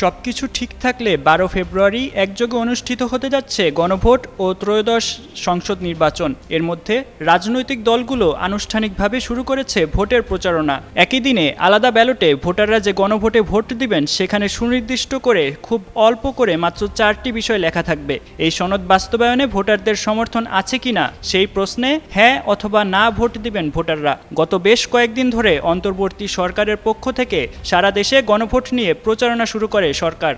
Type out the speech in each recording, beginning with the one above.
সবকিছু ঠিক থাকলে 12 ফেব্রুয়ারি একযোগে অনুষ্ঠিত হতে যাচ্ছে গণভোট ও ত্রয়োদশ সংসদ নির্বাচন। এর মধ্যে রাজনৈতিক দলগুলো আনুষ্ঠানিকভাবে শুরু করেছে ভোটের প্রচারণা। একই দিনে আলাদা ব্যালটে ভোটাররা যে গণভোটে ভোট দিবেন সেখানে সুনির্দিষ্ট করে খুব অল্প করে মাত্র 4টি বিষয় লেখা থাকবে। এই সনদ বাস্তবায়নে ভোটারদের সমর্থন আছে কিনা সেই প্রশ্নে হ্যাঁ অথবা না ভোট দিবেন ভোটাররা। গত বেশ কয়েকদিন ধরে অন্তর্বর্তী সরকারের পক্ষ থেকে সারা দেশে গণভোট নিয়ে প্রচারণা শুরু করে সরকার।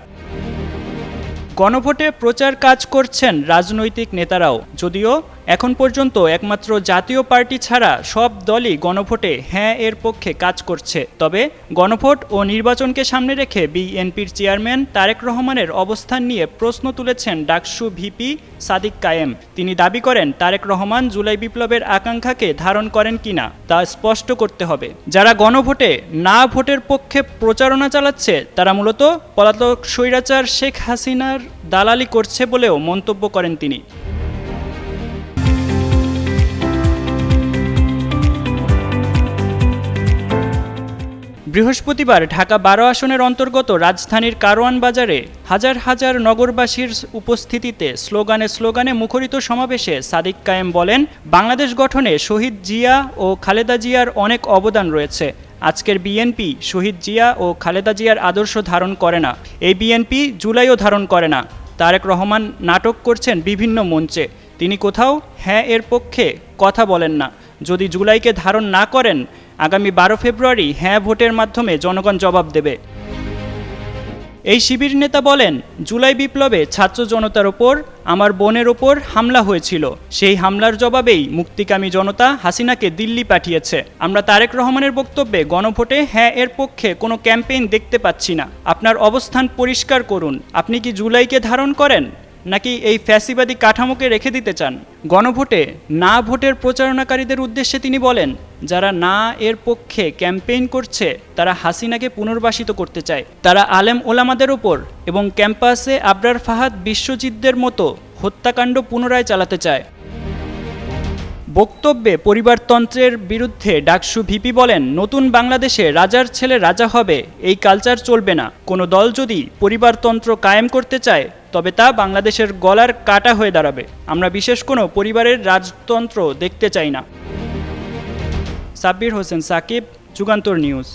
গণভোটে প্রচার কাজ করছেন রাজনৈতিক নেতারাও, যদিও এখন পর্যন্ত একমাত্র জাতীয় পার্টি ছাড়া সব দলই গণভোটে হ্যাঁ এর পক্ষে কাজ করছে। তবে গণভোট ও নির্বাচনকে সামনে রেখে বিএনপির চেয়ারম্যান তারেক রহমানের অবস্থান নিয়ে প্রশ্ন তুলেছেন ডাকসু ভিপি সাদিক কায়েম। তিনি দাবি করেন তারেক রহমান জুলাই বিপ্লবের আকাঙ্ক্ষাকে ধারণ করেন কিনা তা স্পষ্ট করতে হবে। যারা গণভোটে না ভোটের পক্ষে প্রচারণা চালাচ্ছে তারা মূলত পলাতক স্বৈরাচার শেখ হাসিনার দালালি করছে বলেও মন্তব্য করেন তিনি। বৃহস্পতিবার ঢাকা 12 আসনের অন্তর্গত রাজধানীর কারওয়ান বাজারে হাজার হাজার নগরবাসীর উপস্থিতিতে স্লোগানে মুখরিত সমাবেশে সাদিক কায়েম বলেন, বাংলাদেশ গঠনে শহীদ জিয়া ও খালেদা জিয়ার অনেক অবদান রয়েছে। আজকের বিএনপি শহীদ জিয়া ও খালেদা জিয়ার আদর্শ ধারণ করে না। এই বিএনপি জুলাইও ধারণ করে না। তারেক রহমান নাটক করছেন বিভিন্ন মঞ্চে। তিনি কোথাও হ্যাঁ এর পক্ষে কথা বলেন না। যদি জুলাইকে ধারণ না করেন, আগামী 12 ফেব্রুয়ারি হ্যাঁ ভোটের মাধ্যমে জনগণ জবাব দেবে। এই শিবির নেতা বলেন, জুলাই বিপ্লবে ছাত্র জনতার ওপর আমার বোনের ওপর হামলা হয়েছিল। সেই হামলার জবাবেই মুক্তিকামী জনতা হাসিনাকে দিল্লি পাঠিয়েছে। আমরা তারেক রহমানের বক্তব্যে গণভোটে হ্যাঁ এর পক্ষে কোনো ক্যাম্পেইন দেখতে পাচ্ছি না। আপনার অবস্থান পরিষ্কার করুন। আপনি কি জুলাইকে ধারণ করেন নাকি এই ফ্যাসিবাদী কাঠামোকে রেখে দিতে চান? গণভোটে না ভোটের প্রচারণাকারীদের উদ্দেশ্যে তিনি বলেন, যারা না এর পক্ষে ক্যাম্পেইন করছে তারা হাসিনাকে পুনর্বাসিত করতে চায়। তারা আলেম ওলামাদের ওপর এবং ক্যাম্পাসে আবরার ফাহাদ বিশ্বজিৎদের মতো হত্যাকাণ্ড পুনরায় চালাতে চায়। বক্তব্যে পরিবারতন্ত্রের বিরুদ্ধে ডাকসু ভিপি বলেন, নতুন বাংলাদেশে রাজার ছেলে রাজা হবে এই কালচার চলবে না। কোনো দল যদি পরিবারতন্ত্র কায়েম করতে চায় তবে তা বাংলাদেশের গলার কাটা হয়ে দাঁড়াবে। আমরা বিশেষ কোনো পরিবারের রাজতন্ত্র দেখতে চাই না। সাব্বির হোসেন সাকিব, যুগান্তর নিউজ।